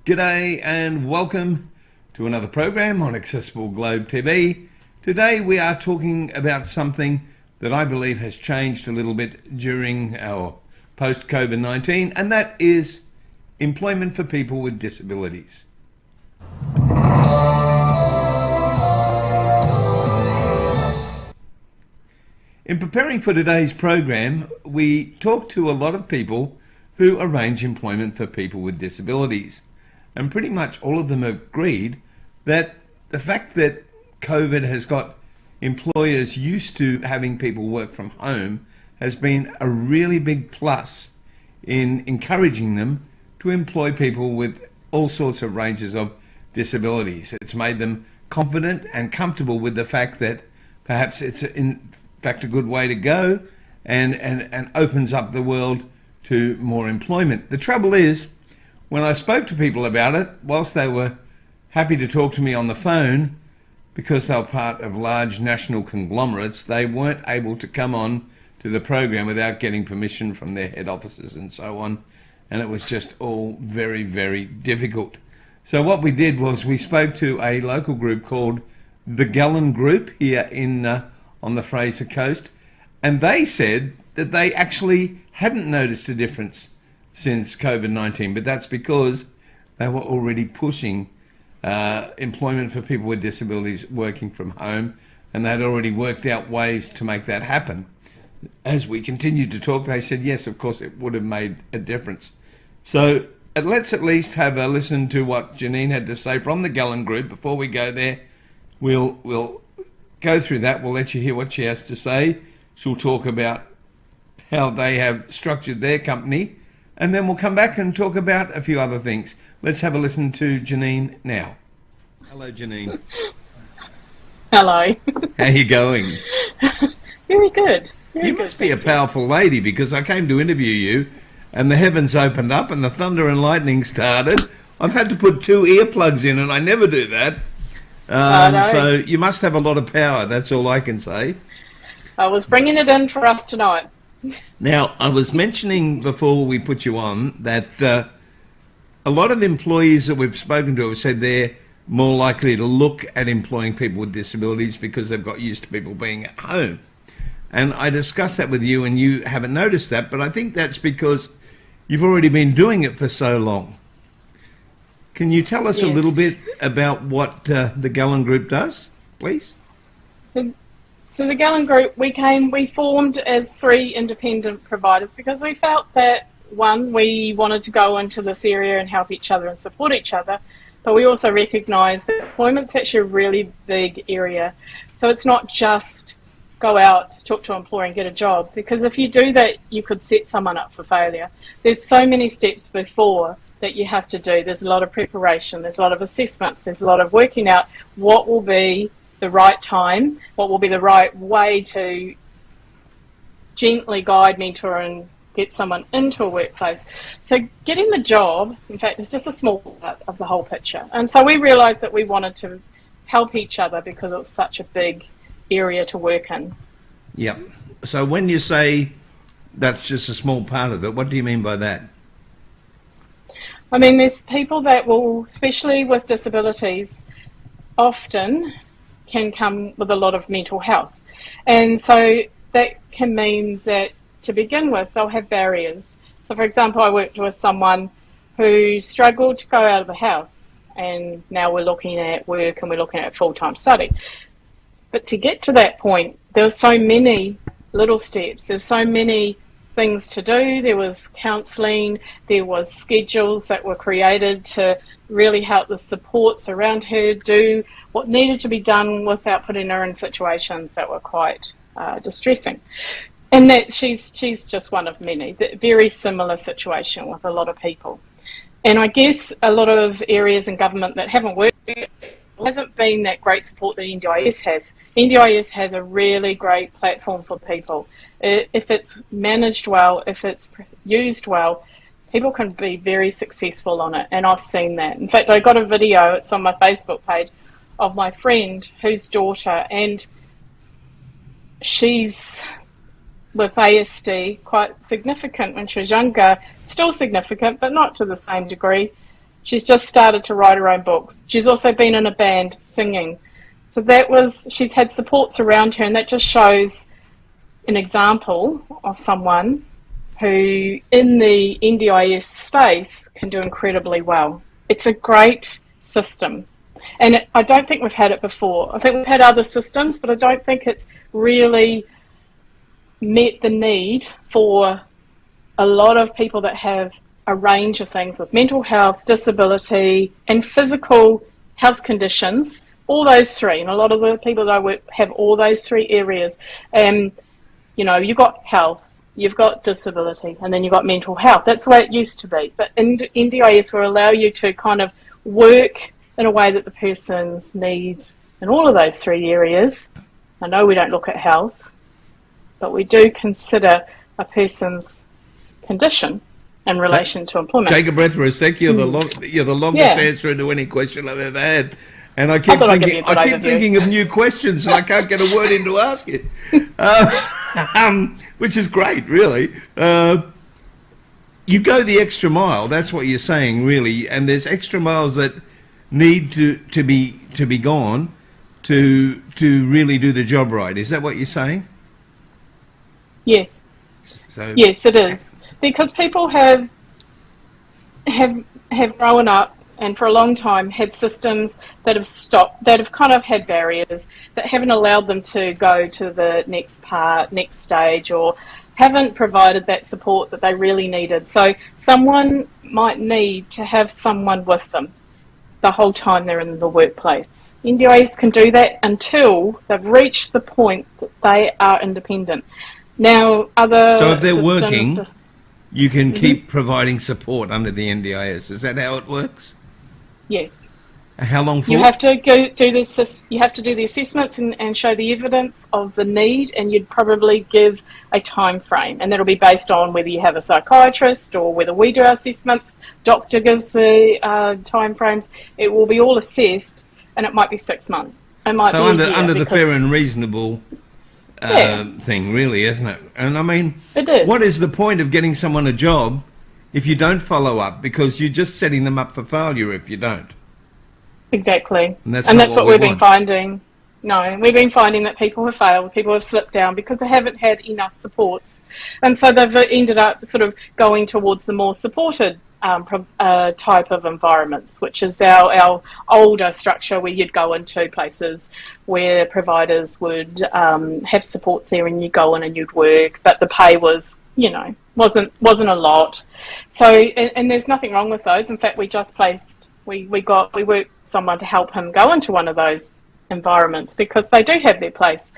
G'day and welcome to another program on Accessible Globe TV. Today we are talking about something that I believe has changed a little bit during our post-COVID-19, and that is employment for people with disabilities. In preparing for today's program, we talked to a lot of people who arrange employment for people with disabilities. And pretty much all of them agreed that the fact that COVID has got employers used to having people work from home has been a really big plus in encouraging them to employ people with all sorts of ranges of disabilities. It's made them confident and comfortable with the fact that perhaps it's in fact a good way to go and opens up the world to more employment. The trouble is, when I spoke to people about it, whilst they were happy to talk to me on the phone, because they were part of large national conglomerates, they weren't able to come on to the program without getting permission from their head offices and so on. And it was just all very, very difficult. So what we did was we spoke to a local group called the Galon group here on the Fraser Coast, and they said that they actually hadn't noticed a difference since COVID-19, but that's because they were already pushing employment for people with disabilities working from home, and they'd already worked out ways to make that happen. As we continued to talk, they said, yes, of course, it would have made a difference. So let's at least have a listen to what Janine had to say from the Galon group. Before we go there, we'll go through that. We'll let you hear what she has to say. She'll talk about how they have structured their company, and then we'll come back and talk about a few other things. Let's have a listen to Janine now. Hello, Janine. Hello. How are you going? Very good. You must be a powerful lady, because I came to interview you and the heavens opened up and the thunder and lightning started. I've had to put 2 earplugs in, and I never do that. So you must have a lot of power, that's all I can say. I was bringing it in for us tonight. Now, I was mentioning before we put you on that a lot of employees that we've spoken to have said they're more likely to look at employing people with disabilities because they've got used to people being at home. And I discussed that with you, and you haven't noticed that, but I think that's because you've already been doing it for so long. Can you tell us a little bit about what the Galon Group does, please? So the Galon Group, we formed as 3 independent providers because we felt that, one, we wanted to go into this area and help each other and support each other, but we also recognise that employment's actually a really big area. So it's not just go out, talk to an employer and get a job, because if you do that, you could set someone up for failure. There's so many steps before that you have to do. There's a lot of preparation, there's a lot of assessments, there's a lot of working out what will be the right time, what will be the right way to gently guide, mentor and get someone into a workplace. So getting the job, in fact, is just a small part of the whole picture. And so we realised that we wanted to help each other because it was such a big area to work in. Yep. So when you say that's just a small part of it, what do you mean by that? I mean, there's people that will, especially with disabilities, often can come with a lot of mental health. And so that can mean that to begin with, they'll have barriers. So for example, I worked with someone who struggled to go out of the house, and now we're looking at work and we're looking at full-time study. But to get to that point, there were so many little steps. There's so many things to do. There was counselling, there was schedules that were created to really help the supports around her do what needed to be done without putting her in situations that were quite distressing. And that she's just one of many. Very similar situation with a lot of people. And I guess a lot of areas in government that haven't worked hasn't been that great support that NDIS has. NDIS has a really great platform for people. If it's managed well, if it's used well, people can be very successful on it, and I've seen that. In fact, I got a video, it's on my Facebook page, of my friend whose daughter, and she's with ASD, quite significant when she was younger, still significant, but not to the same degree. She's just started to write her own books. She's also been in a band singing. So she's had supports around her, and that just shows an example of someone who in the NDIS space can do incredibly well. It's a great system. And I don't think we've had it before. I think we've had other systems, but I don't think it's really met the need for a lot of people that have a range of things with mental health, disability, and physical health conditions, all those three. And a lot of the people that I work have all those three areas. You've got health, you've got disability, and then you've got mental health. That's the way it used to be. But NDIS will allow you to kind of work in a way that the person's needs in all of those three areas. I know we don't look at health, but we do consider a person's condition in relation to employment. Take a breath for a sec. You're the longest answer to any question I've ever had. And I keep thinking of new questions, and I can't get a word in to ask it, which is great, really. You go the extra mile. That's what you're saying, really. And there's extra miles that need to be gone to really do the job right. Is that what you're saying? Yes. Yes, it is, because people have grown up and for a long time had systems that have kind of had barriers that haven't allowed them to go to the next stage, or haven't provided that support that they really needed. So someone might need to have someone with them the whole time they're in the workplace. NDIS can do that until they've reached the point that they are independent. Now, so if they're working, you can keep providing support under the NDIS. Is that how it works? Yes. How long for? You have to go do this. You have to do the assessments and show the evidence of the need, and you'd probably give a time frame, and that'll be based on whether you have a psychiatrist or whether we do our assessments. Doctor gives the time frames. It will be all assessed, and it might be 6 months. It might be under the fair and reasonable thing, really, isn't it? And I mean, it is. What is the point of getting someone a job if you don't follow up? Because you're just setting them up for failure if you don't. Exactly. And that's what we've been finding. No, we've been finding that people have failed, people have slipped down because they haven't had enough supports. And so they've ended up sort of going towards the more supported type of environments, which is our older structure, where you'd go into places where providers would have supports there, and you'd go in and you'd work, but the pay was, wasn't a lot. So, and there's nothing wrong with those. In fact, we just placed, we worked someone to help him go into one of those environments because they do have their place.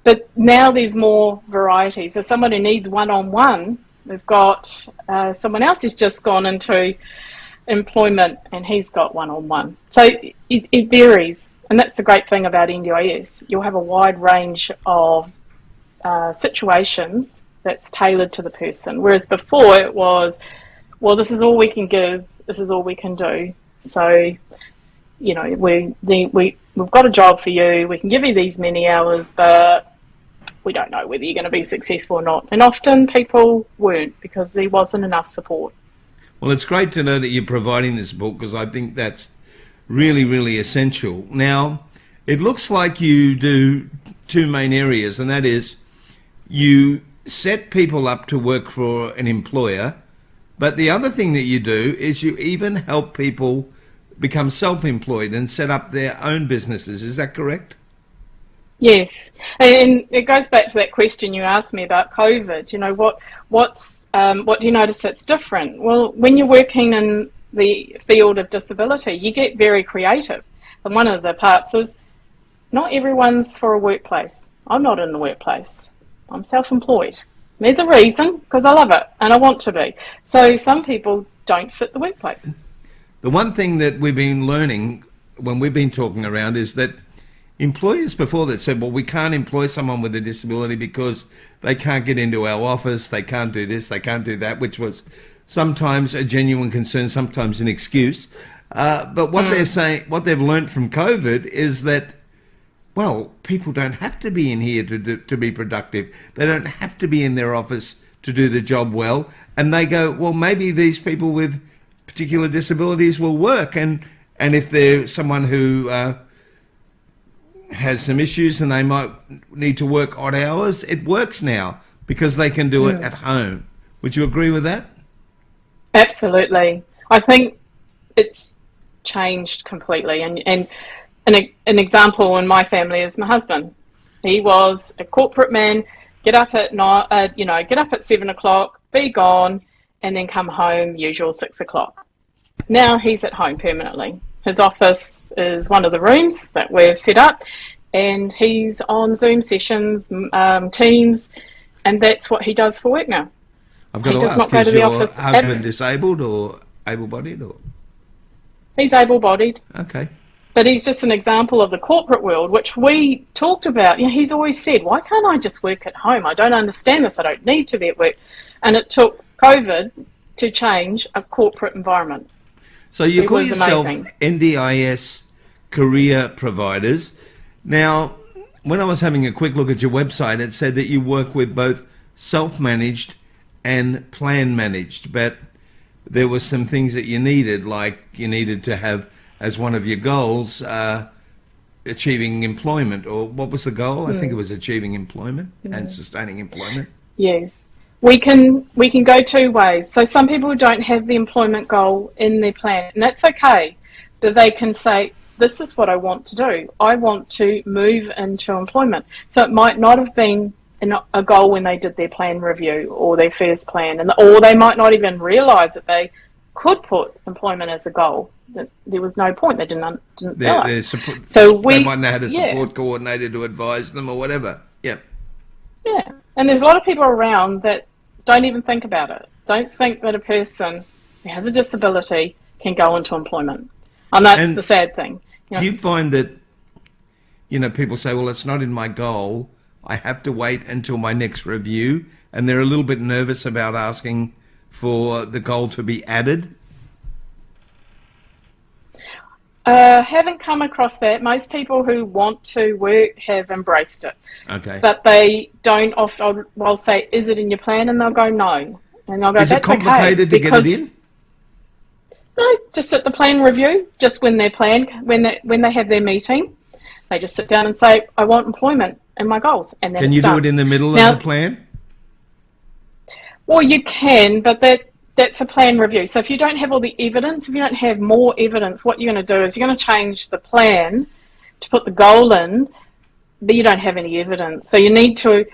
But now there's more variety. So someone who needs one-on-one, we've got someone else who's just gone into employment and he's got one-on-one. So it varies. And that's the great thing about NDIS. You'll have a wide range of situations that's tailored to the person. Whereas before it was, well, this is all we can give, this is all we can do. So, we've got a job for you, we can give you these many hours, but we don't know whether you're going to be successful or not. And often people weren't because there wasn't enough support. Well, it's great to know that you're providing this book, because I think that's really, really essential. Now, it looks like you do two main areas, and that is you set people up to work for an employer, but the other thing that you do is you even help people become self-employed and set up their own businesses. Is that correct? Yes, and it goes back to that question you asked me about COVID. What do you notice that's different? Well, when you're working in the field of disability, you get very creative. And one of the parts is not everyone's for a workplace. I'm not in the workplace. I'm self-employed. There's a reason, because I love it and I want to be. So some people don't fit the workplace. The one thing that we've been learning when we've been talking around is that employers before that said, well, we can't employ someone with a disability because they can't get into our office, they can't do this, they can't do that, which was sometimes a genuine concern, sometimes an excuse. But what they're saying, what they've learned from COVID is that, well, people don't have to be in here to be productive. They don't have to be in their office to do the job well. And they go, well, maybe these people with particular disabilities will work, and if they're someone who has some issues and they might need to work odd hours, it works now because they can do it at home. Would you agree with that? Absolutely. I think it's changed completely. And an example in my family is my husband. He was a corporate man, get up at night, get up at 7 o'clock, be gone, and then come home, usual 6 o'clock. Now he's at home permanently. His office is one of the rooms that we've set up, and he's on Zoom sessions, Teams, and that's what he does for work now. I've got he to does ask, not go is to the your office. husband disabled or able-bodied? Or? He's able-bodied. Okay. But he's just an example of the corporate world, which we talked about. He's always said, why can't I just work at home? I don't understand this. I don't need to be at work. And it took COVID to change a corporate environment. So you call was yourself amazing. NDIS career providers. Now, when I was having a quick look at your website, it said that you work with both self-managed and plan-managed, but there were some things that you needed, like you needed to have as one of your goals achieving employment, or what was the goal? I think it was achieving employment and sustaining employment. Yes. We can go two ways. So some people don't have the employment goal in their plan, and that's okay. But they can say, this is what I want to do. I want to move into employment. So it might not have been a goal when they did their plan review or their first plan, or they might not even realise that they could put employment as a goal. There was no point. They didn't realise. So they might not have a support coordinator to advise them or whatever. Yeah. Yeah. And there's a lot of people around that don't even think about it. Don't think that a person who has a disability can go into employment. And that's the sad thing. Do you find that, people say, well, it's not in my goal. I have to wait until my next review. And they're a little bit nervous about asking for the goal to be added? Haven't come across that. Most people who want to work have embraced it. Okay. But they don't often, I'll say, is it in your plan? And they'll go, no. And I'll go, is that's it complicated to get it in? No, just at the plan review, just when they have their meeting, they just sit down and say, I want employment and my goals. And then Can you do it in the middle of the plan? Well, you can, but that's a plan review. So if you don't have all the evidence, if you don't have more evidence, what you're going to do is you're going to change the plan to put the goal in, but you don't have any evidence. So you need to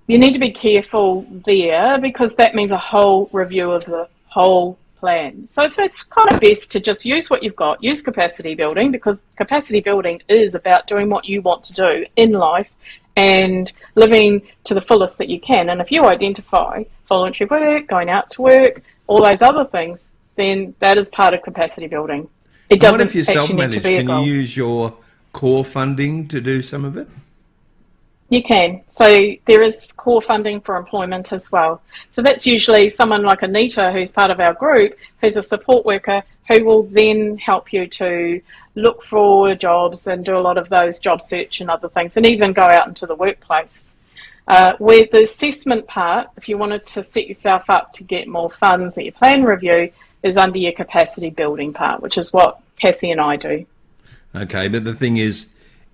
be careful there, because that means a whole review of the whole plan. So it's kind of best to just use what you've got, use capacity building, because capacity building is about doing what you want to do in life and living to the fullest that you can. And if you identify voluntary work, going out to work, all those other things, then that is part of capacity building. It doesn't what if you're actually need to self-managed? be a Can goal. you use your core funding to do some of it? You can. So there is core funding for employment as well. So that's usually someone like Anita, who's part of our group, who's a support worker, who will then help you to look for jobs and do a lot of those job search and other things, and even go out into the workplace. Where the assessment part, if you wanted to set yourself up to get more funds at your plan review, is under your capacity building part, which is what Kathy and I do. Okay, but the thing is,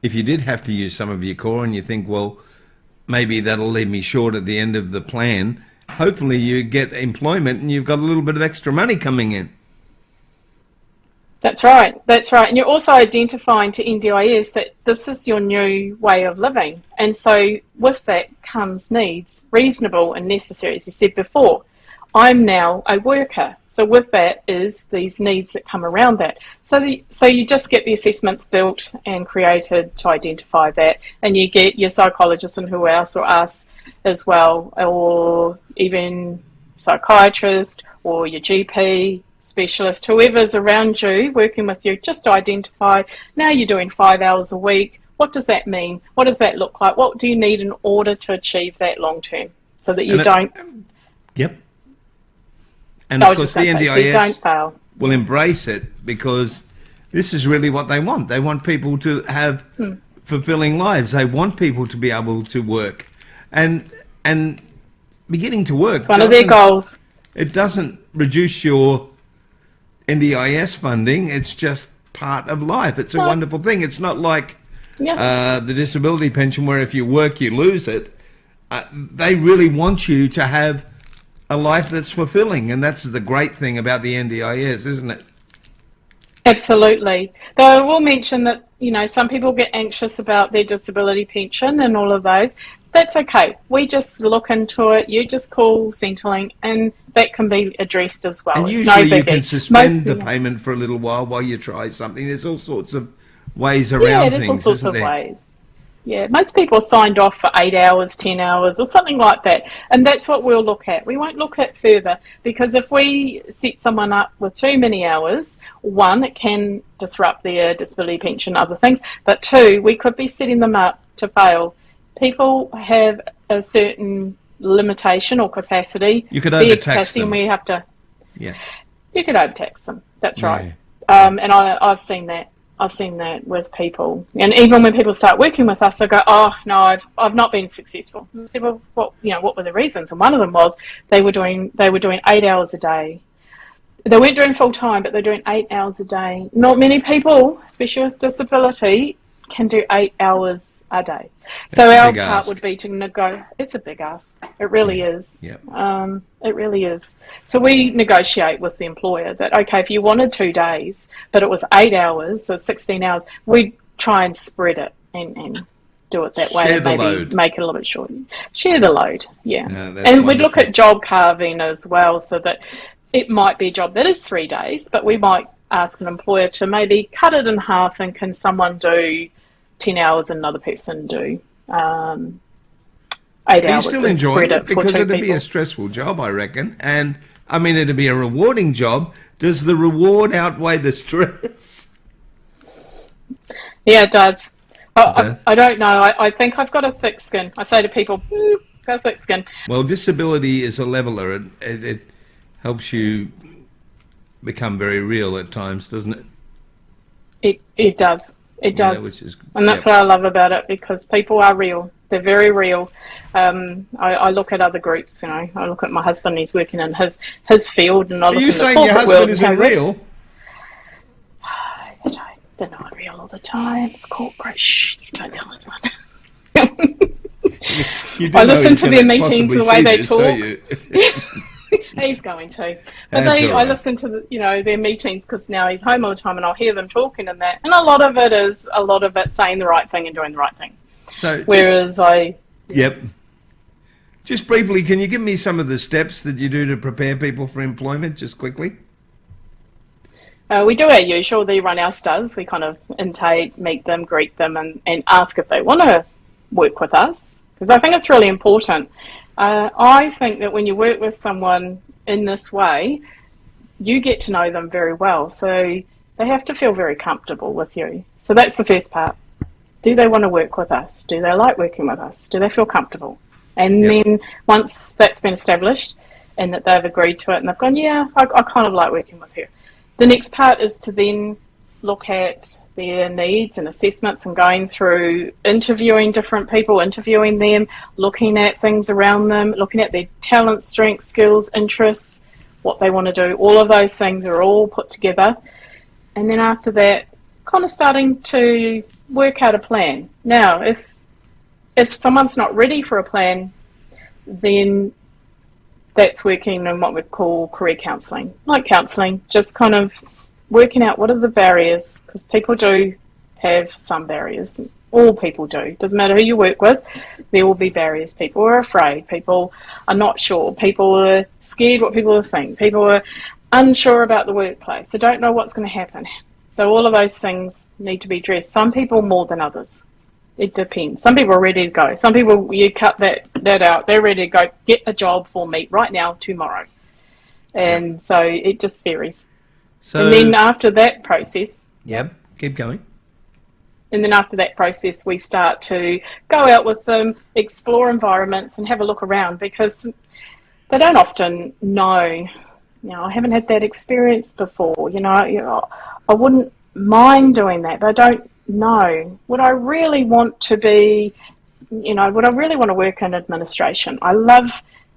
if you did have to use some of your core and you think, well, maybe that'll leave me short at the end of the plan, hopefully you get employment and you've got a little bit of extra money coming in. That's right. And you're also identifying to NDIS that this is your new way of living. And so with that comes needs, reasonable and necessary, as you said before. I'm now a worker. So with that is these needs that come around that. So you just get the assessments built and created to identify that, and you get your psychologist and who else, or us as well, or even psychiatrist or your GP specialist, whoever's around you working with you, just to identify, now you're doing 5 hours a week. What does that mean? What does that look like? What do you need in order to achieve that long term, so that you don't... Yep. And of course the NDIS will embrace it, because this is really what they want. They want people to have fulfilling lives. They want people to be able to work. And beginning to work... It's one of their goals. It doesn't reduce your NDIS funding, it's just part of life. It's a wonderful thing. It's not like the disability pension where if you work, you lose it. They really want you to have a life that's fulfilling, and that's the great thing about the NDIS, isn't it? Absolutely. Though I will mention that, you know, some people get anxious about their disability pension and all of those. That's okay. We just look into it. You just call Centrelink and that can be addressed as well. And it's usually no you biggie. can suspend the payment for a little while you try something. There's all sorts of ways around things, there's all sorts isn't of there? ways. Yeah, most people are signed off for 8 hours, 10 hours or something like that. And that's what we'll look at. We won't look at further because if we set someone up with too many hours, one, it can disrupt their disability pension, other things. But two, we could be setting them up to fail. People have a certain limitation or capacity. You could overtax them. And we have to... Yeah. You could overtax them. That's right. Yeah. And I've seen that. I've seen that with people, and even when people start working with us, they go, "Oh no, I've not been successful." And I said, "Well, what were the reasons?" And one of them was they were doing 8 hours a day. They weren't doing full time, but they're doing 8 hours a day. Not many people, especially with disability, can do 8 hours a day. So our part would be to it's a big ask. It really is. Yep. It really is. So we negotiate with the employer that, okay, if you wanted 2 days, but it was 8 hours, so 16 hours, we'd try and spread it and do it that way. Share and the maybe load. make it a little bit shorter. Share the load, yeah. And we'd look at job carving as well, so that it might be a job that is 3 days, but we might ask an employer to maybe cut it in half, and can someone do 10 hours and another person do 8 hours. You still enjoying it? Because it'd be a stressful job, I reckon. And, I mean, it'd be a rewarding job. Does the reward outweigh the stress? Yeah, it does. I don't know. I think I've got a thick skin. I say to people, got a thick skin. Well, disability is a leveller. It helps you become very real at times, doesn't it? It does. It does. Yeah, which is, and that's what I love about it, because people are real. They're very real. I look at other groups, you know. I look at my husband, he's working in his field, and I look in the corporate world. Are you saying your husband isn't real? They're not real all the time. It's corporate. Shh, you don't tell anyone. I listen to their meetings, the way they talk. He's going to. But I listen to their meetings, because now he's home all the time, and I'll hear them talking and that. And a lot of it saying the right thing and doing the right thing. So Yep. Just briefly, can you give me some of the steps that you do to prepare people for employment, just quickly? We do our usual. The Run House does. We kind of intake, meet them, greet them, and ask if they want to work with us, because I think it's really important. I think that when you work with someone in this way, you get to know them very well. So they have to feel very comfortable with you. So that's the first part. Do they want to work with us? Do they like working with us? Do they feel comfortable? And then once that's been established and that they've agreed to it and they've gone, yeah, I kind of like working with her. The next part is to then look at their needs and assessments, and going through interviewing different people, interviewing them, looking at things around them, looking at their talents, strengths, skills, interests, what they want to do. All of those things are all put together. And then after that, kind of starting to work out a plan. Now, if someone's not ready for a plan, then that's working in what we call career counselling. Like counselling, just kind of working out what are the barriers, because people do have some barriers. All people do. Doesn't matter who you work with, there will be barriers. People are afraid. People are not sure. People are scared what people will think. People are unsure about the workplace. They don't know what's going to happen. So all of those things need to be addressed. Some people more than others. It depends. Some people are ready to go. Some people, you cut that out. They're ready to go. Get a job for me right now, tomorrow. And so it just varies. So, and then after that process... Yep, keep going. And then after that process, we start to go out with them, explore environments and have a look around, because they don't often know, I haven't had that experience before. I wouldn't mind doing that, but I don't know. Would I really want to be, would I really want to work in administration? I love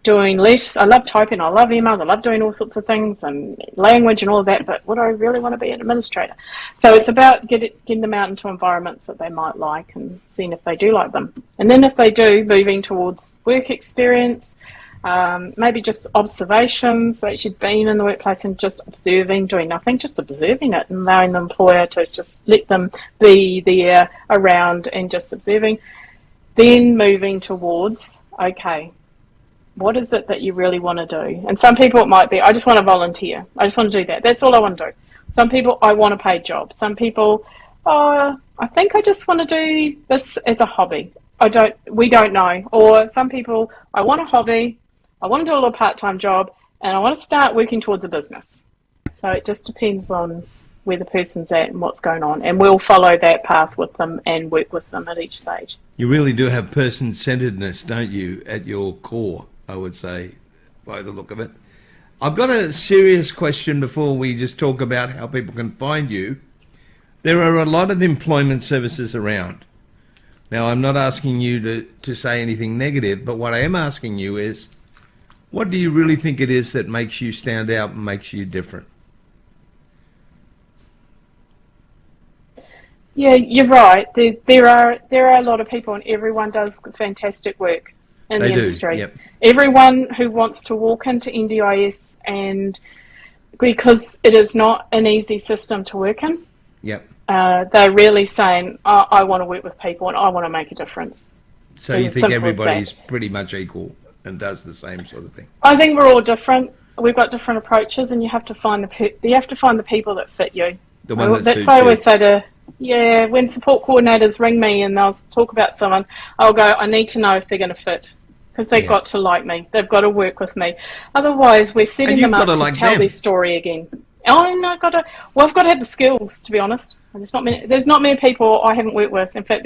doing letters. I love typing, I love emails, I love doing all sorts of things and language and all of that, but would I really want to be an administrator? So it's about getting them out into environments that they might like and seeing if they do like them. And then if they do, moving towards work experience, maybe just observations, actually being in the workplace and just observing, doing nothing, just observing it and allowing the employer to just let them be there around and just observing. Then moving towards, okay, what is it that you really want to do? And some people it might be, I just want to volunteer. I just want to do that. That's all I want to do. Some people, I want a paid job. Some people, I think I just want to do this as a hobby. We don't know. Or some people, I want a hobby, I want to do a little part-time job, and I want to start working towards a business. So it just depends on where the person's at and what's going on. And we'll follow that path with them and work with them at each stage. You really do have person-centeredness, don't you, at your core, I would say, by the look of it. I've got a serious question before we just talk about how people can find you. There are a lot of employment services around. Now, I'm not asking you to say anything negative, but what I am asking you is, what do you really think it is that makes you stand out and makes you different? Yeah, you're right. There are a lot of people, and everyone does fantastic work in the industry. Yep. Everyone who wants to walk into NDIS, and because it is not an easy system to work in, yep, they're really saying, I want to work with people and I want to make a difference. So you think everybody's pretty much equal and does the same sort of thing? I think we're all different. We've got different approaches, and you have to find the people that fit you. The one that That's suits why I you. always say when support coordinators ring me and they'll talk about someone, I'll go, I need to know if they're going to fit, because they've got to like me. They've got to work with me. Otherwise, we're setting them up to tell their story again. I've got to have the skills, to be honest. There's not many people I haven't worked with. In fact,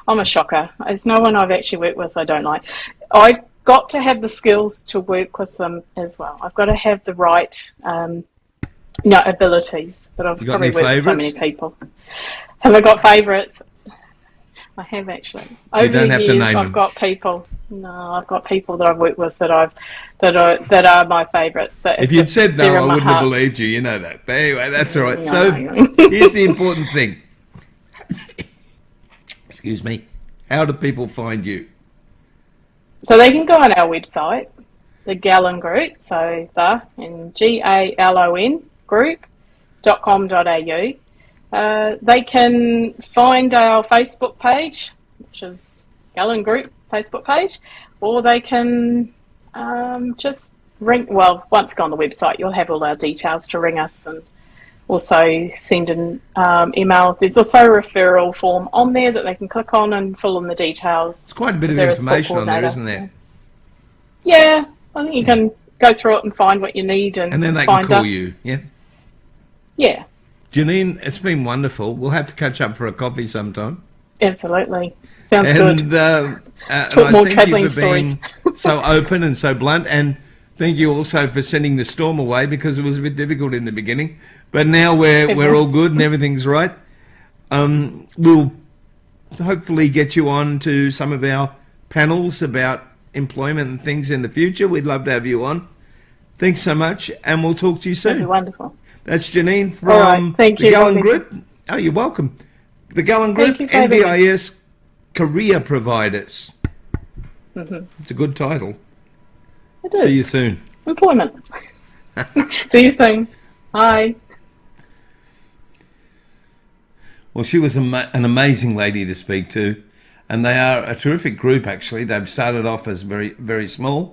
I'm a shocker. There's no one I've actually worked with I don't like. I've got to have the skills to work with them as well. I've got to have the right abilities. But I've probably worked with so many people. Have I got favourites? I have actually. You don't have to name them. I've got people. No, I've got people that I've worked with that are my favourites. If you'd said no, I wouldn't have believed you. You know that. But anyway, that's all right. No. So here's the important thing. Excuse me. How do people find you? So they can go on our website, the Galon Group. So GALON group.com.au. They can find our Facebook page, which is Galon Group Facebook page, or they can just ring. Well, once you go on the website, you'll have all our details to ring us, and also send an email. There's also a referral form on there that they can click on and fill in the details. It's quite a bit of information on there, isn't there? Yeah, I think you can go through it and find what you need, and then they can call you. Yeah. Yeah. Janine, it's been wonderful. We'll have to catch up for a coffee sometime. Absolutely. Sounds good. Talk more travelling stories. So open and so blunt, and thank you also for sending the storm away, because it was a bit difficult in the beginning. But now we're all good and everything's right. We'll hopefully get you on to some of our panels about employment and things in the future. We'd love to have you on. Thanks so much, and we'll talk to you soon. That'd be wonderful. That's Janine from the Galon Group. Oh, you're welcome. The Galon Group, NDIS Career Providers. Mm-hmm. It's a good title. It is. See you soon. Employment. See you soon. Bye. Well, she was an amazing lady to speak to, and they are a terrific group, actually. They've started off as very, very small,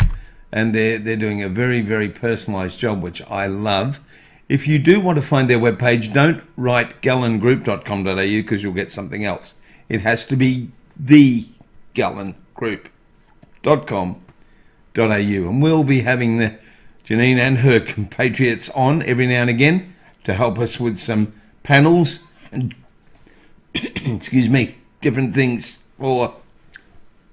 and they're doing a very, very personalised job, which I love. If you do want to find their webpage, don't write galongroup.com.au, because you'll get something else. It has to be thegalongroup.com.au. And we'll be having Janine and her compatriots on every now and again to help us with some panels and excuse me, different things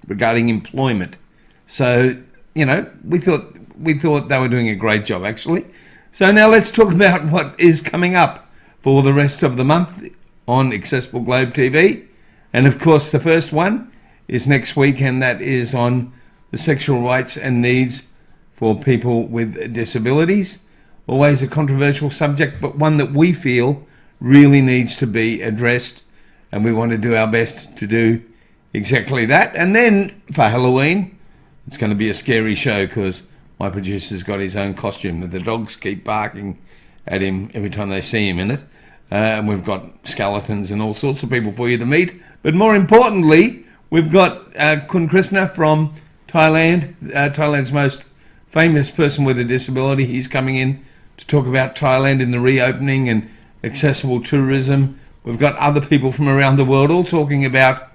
regarding employment. So, we thought they were doing a great job, actually. So now let's talk about what is coming up for the rest of the month on Accessible Globe TV. And of course, the first one is next week, and that is on the sexual rights and needs for people with disabilities. Always a controversial subject, but one that we feel really needs to be addressed, and we want to do our best to do exactly that. And then for Halloween, it's going to be a scary show because my producer's got his own costume that the dogs keep barking at him every time they see him in it. And we've got skeletons and all sorts of people for you to meet. But more importantly, we've got Kun Krishna from Thailand, Thailand's most famous person with a disability. He's coming in to talk about Thailand in the reopening and accessible tourism. We've got other people from around the world all talking about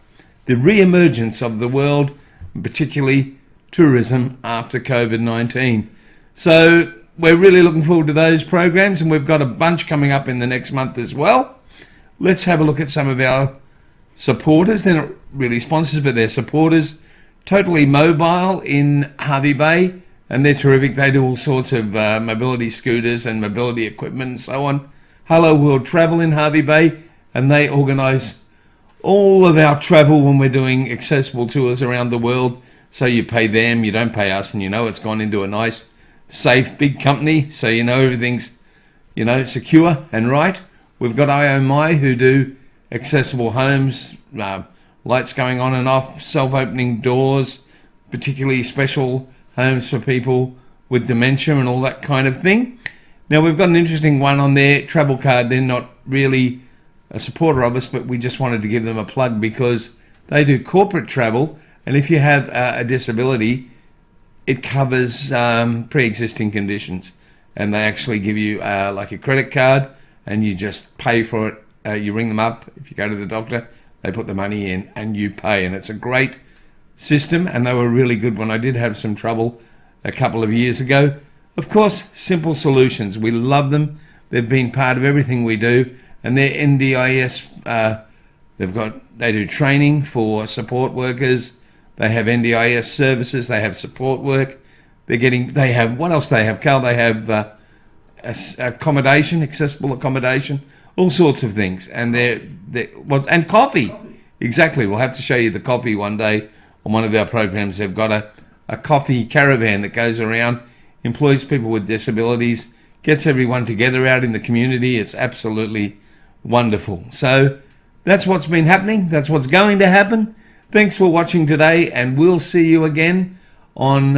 the re-emergence of the world, particularly tourism after COVID-19. So we're really looking forward to those programs, and we've got a bunch coming up in the next month as well. Let's have a look at some of our supporters. They're not really sponsors, but they're supporters. Totally Mobile in Hervey Bay, and they're terrific. They do all sorts of mobility scooters and mobility equipment and so on. Hello World Travel in Hervey Bay, and they organise all of our travel when we're doing accessible tours around the world. So you pay them, you don't pay us, and you know it's gone into a nice, safe, big company, so you know everything's, secure and right. We've got IOMI who do accessible homes, lights going on and off, self-opening doors, particularly special homes for people with dementia and all that kind of thing. Now we've got an interesting one on their travel card. They're not really a supporter of us, but we just wanted to give them a plug because they do corporate travel, and if you have a disability, it covers pre-existing conditions, and they actually give you like a credit card, and you just pay for it. You ring them up. If you go to the doctor, they put the money in and you pay, and it's a great system, and they were really good when I did have some trouble a couple of years ago. Of course, Simple Solutions, we love them. They've been part of everything we do, and they're NDIS. They do training for support workers. They have NDIS services. They have support work. They have what else? They have, Carl. They have accommodation, accessible accommodation, all sorts of things, and and coffee. Exactly. We'll have to show you the coffee one day on one of our programs. They've got a coffee caravan that goes around, employs people with disabilities, gets everyone together out in the community. It's absolutely wonderful. So that's what's been happening. That's what's going to happen. Thanks for watching today, and we'll see you again on,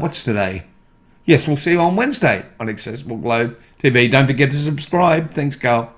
what's today? Yes, we'll see you on Wednesday on Accessible Globe TV. Don't forget to subscribe. Thanks, Carl.